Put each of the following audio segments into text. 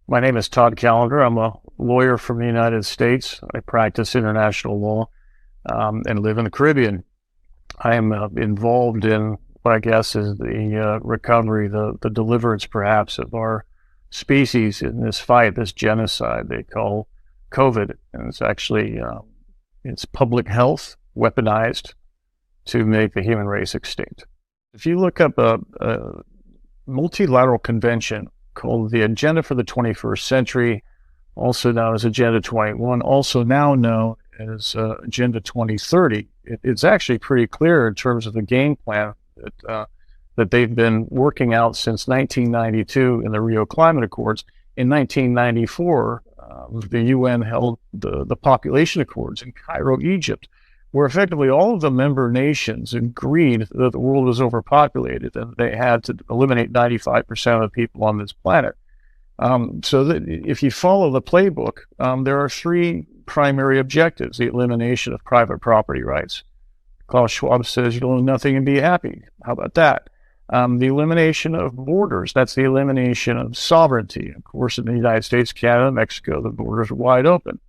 My name is Todd Callender. I'm a lawyer from the United States. I practice international law and live in the Caribbean. I am involved in what I guess is the recovery, the deliverance perhaps of our species in this fight, this genocide they call COVID. And it's actually, it's public health weaponized to make the human race extinct. If you look up a multilateral convention called the Agenda for the 21st Century, also known as Agenda 21, also now known as Agenda 2030. It's actually pretty clear in terms of the game plan that they've been working out since 1992 in the Rio Climate Accords. In 1994, the UN held the Population Accords in Cairo, Egypt, where effectively all of the member nations agreed that the world was overpopulated and they had to eliminate 95% of the people on this planet. So that if you follow the playbook, there are three primary objectives: the elimination of private property rights. Klaus Schwab says you'll own nothing and be happy. How about that? The elimination of borders. That's the elimination of sovereignty. Of course, in the United States, Canada, Mexico, the borders are wide open.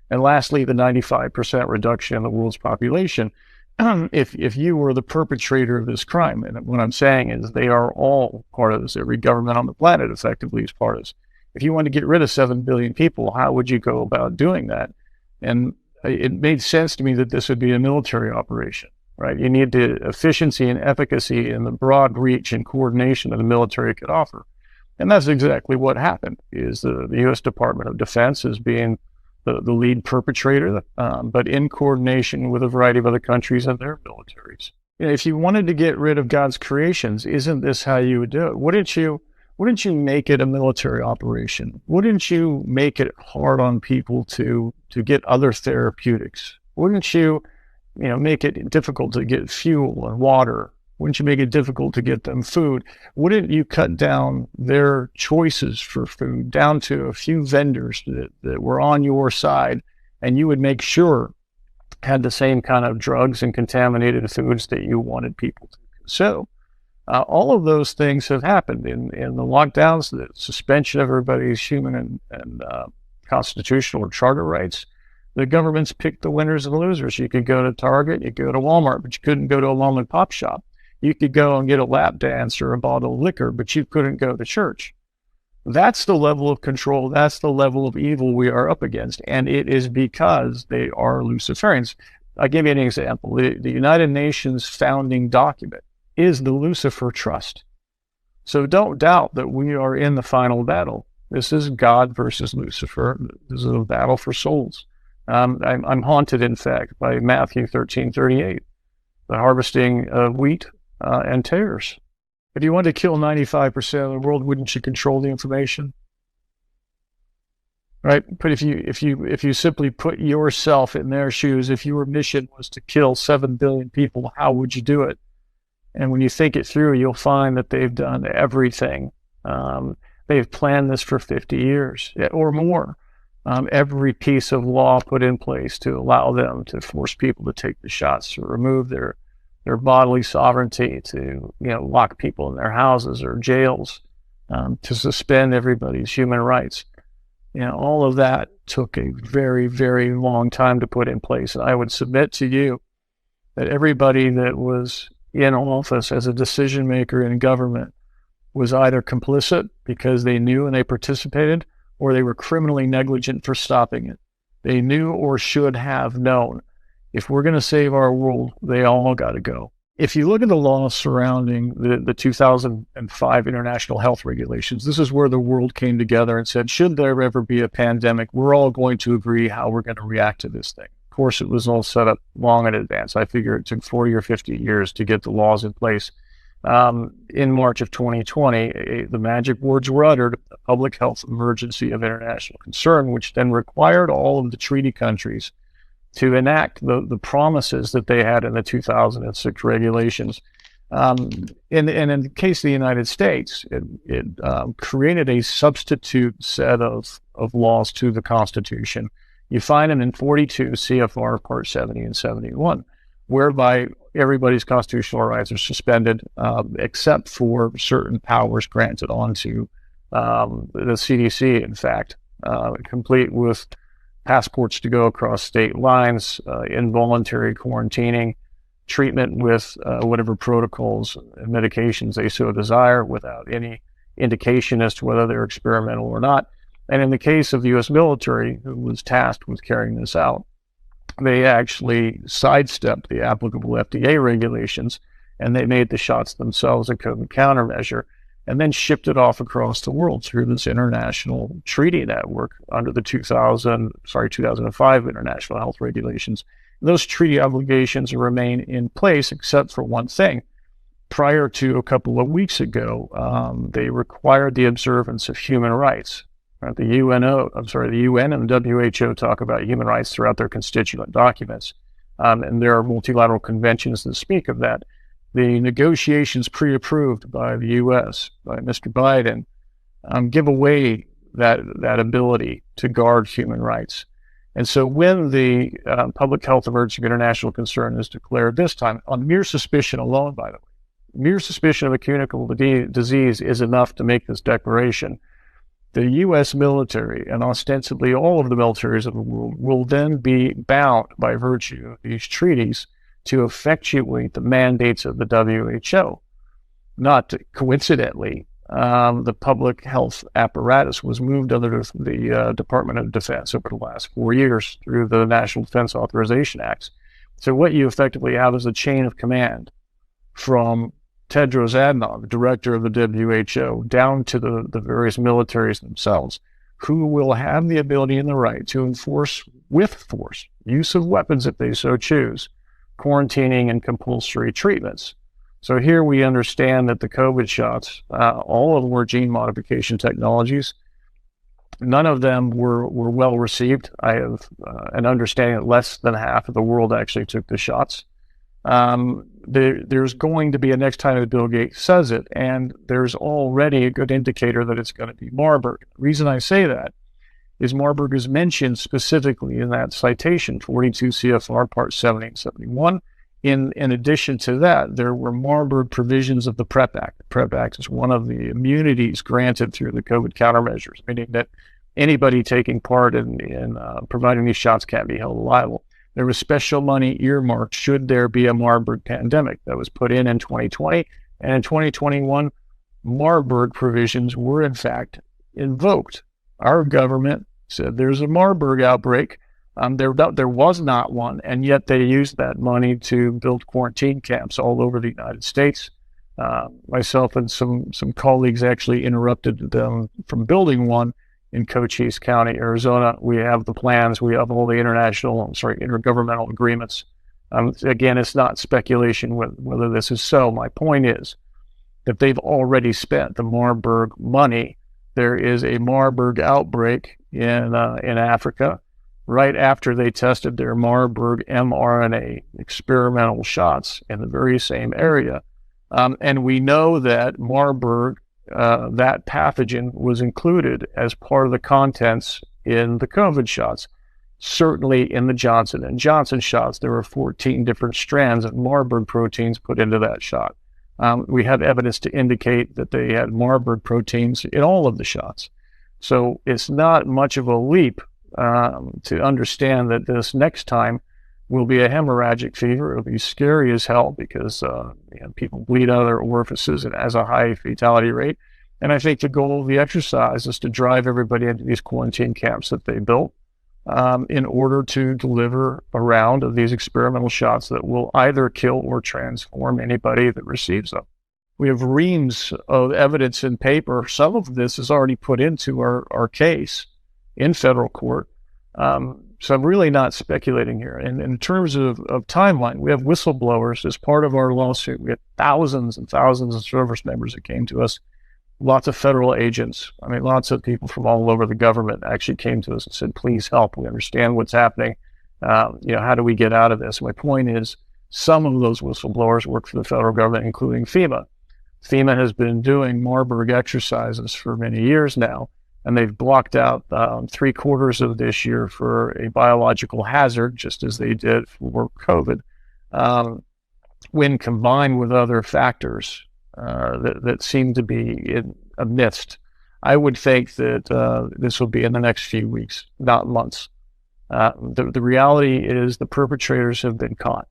And lastly, the 95% reduction in the world's population. If you were the perpetrator of this crime, and what I'm saying is they are all part of this. Every government on the planet effectively is part of this. If you want to get rid of 7 billion people, how would you go about doing that? And it made sense to me that this would be a military operation, right? You need the efficiency and efficacy and the broad reach and coordination that the military could offer. And that's exactly what happened, is the U.S. Department of Defense is being the lead perpetrator, but in coordination with a variety of other countries and their militaries. You know, if you wanted to get rid of God's creations, isn't this how you would do it? Wouldn't you make it a military operation? Wouldn't you make it hard on people to get other therapeutics? Wouldn't you make it difficult to get fuel and water? Wouldn't you make it difficult to get them food? Wouldn't you cut down their choices for food down to a few vendors that were on your side, and you would make sure had the same kind of drugs and contaminated foods that you wanted people to consume? All of those things have happened in the lockdowns, the suspension of everybody's human and constitutional or charter rights. The governments picked the winners and losers. You could go to Target, you could go to Walmart, but you couldn't go to a mom and pop shop. You could go and get a lap dance or a bottle of liquor, but you couldn't go to church. That's the level of control. That's the level of evil we are up against. And it is because they are Luciferians. I'll give you an example. The United Nations founding document is the Lucifer Trust. So don't doubt that we are in the final battle. This is God versus Lucifer. This is a battle for souls. I'm haunted, in fact, by Matthew 13:38, the harvesting of wheat and tares. If you want to kill 95% of the world, wouldn't you control the information? Right? But if you simply put yourself in their shoes, if your mission was to kill 7 billion people, how would you do it? And when you think it through, you'll find that they've done everything. They've planned this for 50 years or more. Every piece of law put in place to allow them to force people to take the shots, to remove their bodily sovereignty, to lock people in their houses or jails, to suspend everybody's human rights. All of that took a very, very long time to put in place. And I would submit to you that everybody that was in office as a decision maker in government was either complicit because they knew and they participated, or they were criminally negligent for stopping it. They knew or should have known. If we're going to save our world, they all got to go. If you look at the laws surrounding the 2005 International Health Regulations, this is where the world came together and said, should there ever be a pandemic, we're all going to agree how we're going to react to this thing. Of course, it was all set up long in advance. I figure it took 40 or 50 years to get the laws in place. In March of 2020, the magic words were uttered: a public health emergency of international concern, which then required all of the treaty countries to enact the promises that they had in the 2006 regulations. And in the case of the United States, it created a substitute set of laws to the Constitution. You find them in 42 CFR Part 70 and 71, whereby everybody's constitutional rights are suspended, except for certain powers granted onto the CDC, in fact, complete with passports to go across state lines, involuntary quarantining, treatment with whatever protocols and medications they so desire without any indication as to whether they're experimental or not. And in the case of the U.S. military, who was tasked with carrying this out, they actually sidestepped the applicable FDA regulations, and they made the shots themselves a COVID countermeasure, and then shipped it off across the world through this international treaty network under the 2005 International Health Regulations. Those treaty obligations remain in place, except for one thing. Prior to a couple of weeks ago, they required the observance of human rights. Right? The UN and the WHO talk about human rights throughout their constituent documents, and there are multilateral conventions that speak of that. The negotiations pre-approved by the U.S., by Mr. Biden, give away that ability to guard human rights. And so when the public health emergency of international concern is declared this time, on mere suspicion alone, by the way, mere suspicion of a communicable disease is enough to make this declaration. The U.S. military, and ostensibly all of the militaries of the world, will then be bound by virtue of these treaties to effectuate the mandates of the WHO. Not coincidentally, the public health apparatus was moved under the Department of Defense over the last 4 years through the National Defense Authorization Acts. So what you effectively have is a chain of command from Tedros Adhanom, the director of the WHO, down to the various militaries themselves, who will have the ability and the right to enforce with force, use of weapons if they so choose, quarantining and compulsory treatments. So here we understand that the COVID shots, all of them were gene modification technologies. None of them were well received. I have an understanding that less than half of the world actually took the shots. There's going to be a next time that Bill Gates says it, and there's already a good indicator that it's going to be Marburg. The reason I say that is Marburg is mentioned specifically in that citation, 42 CFR Part 70 and 71. In addition to that, there were Marburg provisions of the PrEP Act. The PrEP Act is one of the immunities granted through the COVID countermeasures, meaning that anybody taking part in providing these shots can't be held liable. There was special money earmarked should there be a Marburg pandemic that was put in 2020. And in 2021, Marburg provisions were in fact invoked. Our government said there's a Marburg outbreak. There was not one, and yet they used that money to build quarantine camps all over the United States. Myself and some colleagues actually interrupted them from building one in Cochise County, Arizona. We have the plans. We have all the intergovernmental agreements. Again, it's not speculation whether this is so. My point is that they've already spent the Marburg money. There is a Marburg outbreak in Africa right after they tested their Marburg mRNA experimental shots in the very same area. And we know that Marburg, that pathogen, was included as part of the contents in the COVID shots. Certainly in the Johnson & Johnson shots, there were 14 different strands of Marburg proteins put into that shot. We have evidence to indicate that they had Marburg proteins in all of the shots. So it's not much of a leap to understand that this next time will be a hemorrhagic fever. It'll be scary as hell because people bleed out of their orifices and has a high fatality rate. And I think the goal of the exercise is to drive everybody into these quarantine camps that they built in order to deliver a round of these experimental shots that will either kill or transform anybody that receives them. We have reams of evidence in paper. Some of this is already put into our case in federal court. So I'm really not speculating here. And in terms of timeline, we have whistleblowers as part of our lawsuit. We had thousands and thousands of service members that came to us, lots of federal agents. I mean, lots of people from all over the government actually came to us and said, please help. We understand what's happening. How do we get out of this? My point is, some of those whistleblowers work for the federal government, including FEMA. FEMA has been doing Marburg exercises for many years now, and they've blocked out 3/4 of this year for a biological hazard, just as they did for COVID, when combined with other factors that seem to be amidst I would think that this will be in the next few weeks, not months. The reality is the perpetrators have been caught.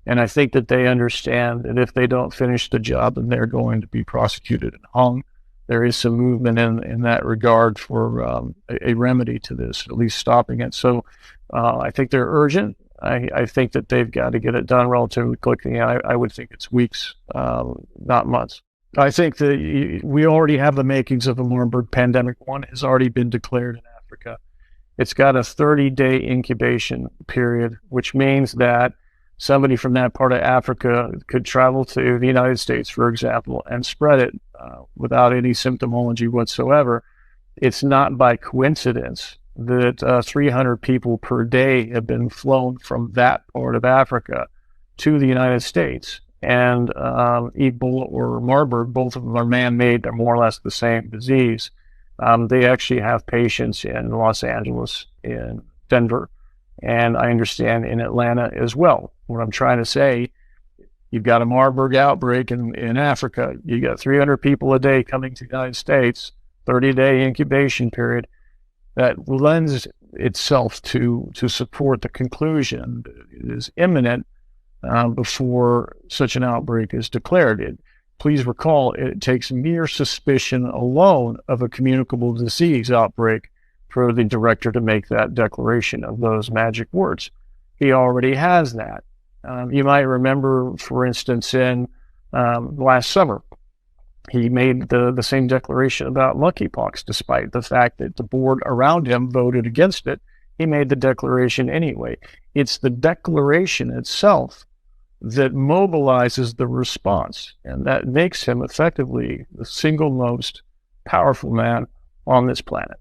And I think that they understand that if they don't finish the job, then they're going to be prosecuted and hung. There is some movement in that regard for a remedy to this, at least stopping it. So I think they're urgent. I think that they've got to get it done relatively quickly. I would think it's weeks, not months. I think that we already have the makings of a Marburg pandemic. One has already been declared in Africa. It's got a 30-day incubation period, which means that somebody from that part of Africa could travel to the United States, for example, and spread it without any symptomology whatsoever. It's not by coincidence that 300 people per day have been flown from that part of Africa to the United States. And Ebola or Marburg, both of them are man-made. They're more or less the same disease. They actually have patients in Los Angeles, in Denver, and I understand in Atlanta as well. What I'm trying to say, you've got a Marburg outbreak in Africa. You got 300 people a day coming to the United States, 30-day incubation period. That lends itself to support the conclusion that it is imminent before such an outbreak is declared. Please recall, it takes mere suspicion alone of a communicable disease outbreak for the director to make that declaration of those magic words. He already has that. You might remember, for instance, in last summer, he made the same declaration about monkeypox, despite the fact that the board around him voted against it. He made the declaration anyway. It's the declaration itself that mobilizes the response, and that makes him effectively the single most powerful man on this planet.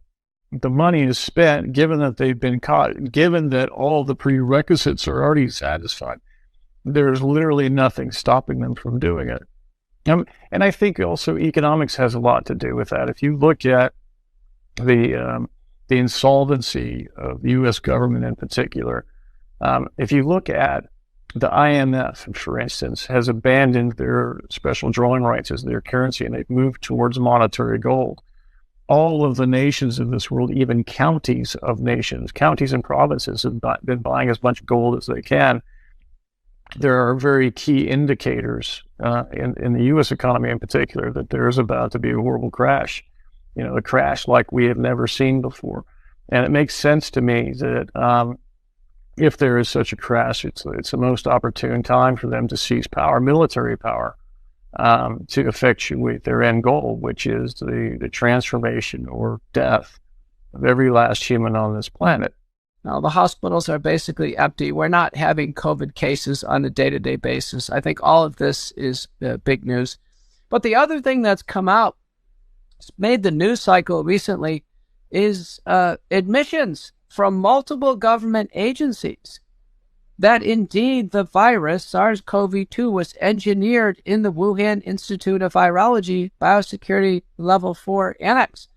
The money is spent, given that they've been caught, given that all the prerequisites are already satisfied. There's literally nothing stopping them from doing it. And I think also economics has a lot to do with that. If you look at the insolvency of the U.S. government in particular, if you look at the IMF, for instance, has abandoned their special drawing rights as their currency, and they've moved towards monetary gold. All of the nations of this world, even counties of nations, counties and provinces, have been buying as much gold as they can. There are very key indicators in the U.S. economy in particular that there's about to be a horrible crash, a crash like we have never seen before. And it makes sense to me that if there is such a crash, it's the most opportune time for them to seize power, military power, to effectuate their end goal, which is the transformation or death of every last human on this planet. Now, the hospitals are basically empty. We're not having COVID cases on a day-to-day basis. I think all of this is big news. But the other thing that's come out, made the news cycle recently, is admissions from multiple government agencies that indeed the virus, SARS-CoV-2, was engineered in the Wuhan Institute of Virology Biosecurity Level 4 Annex.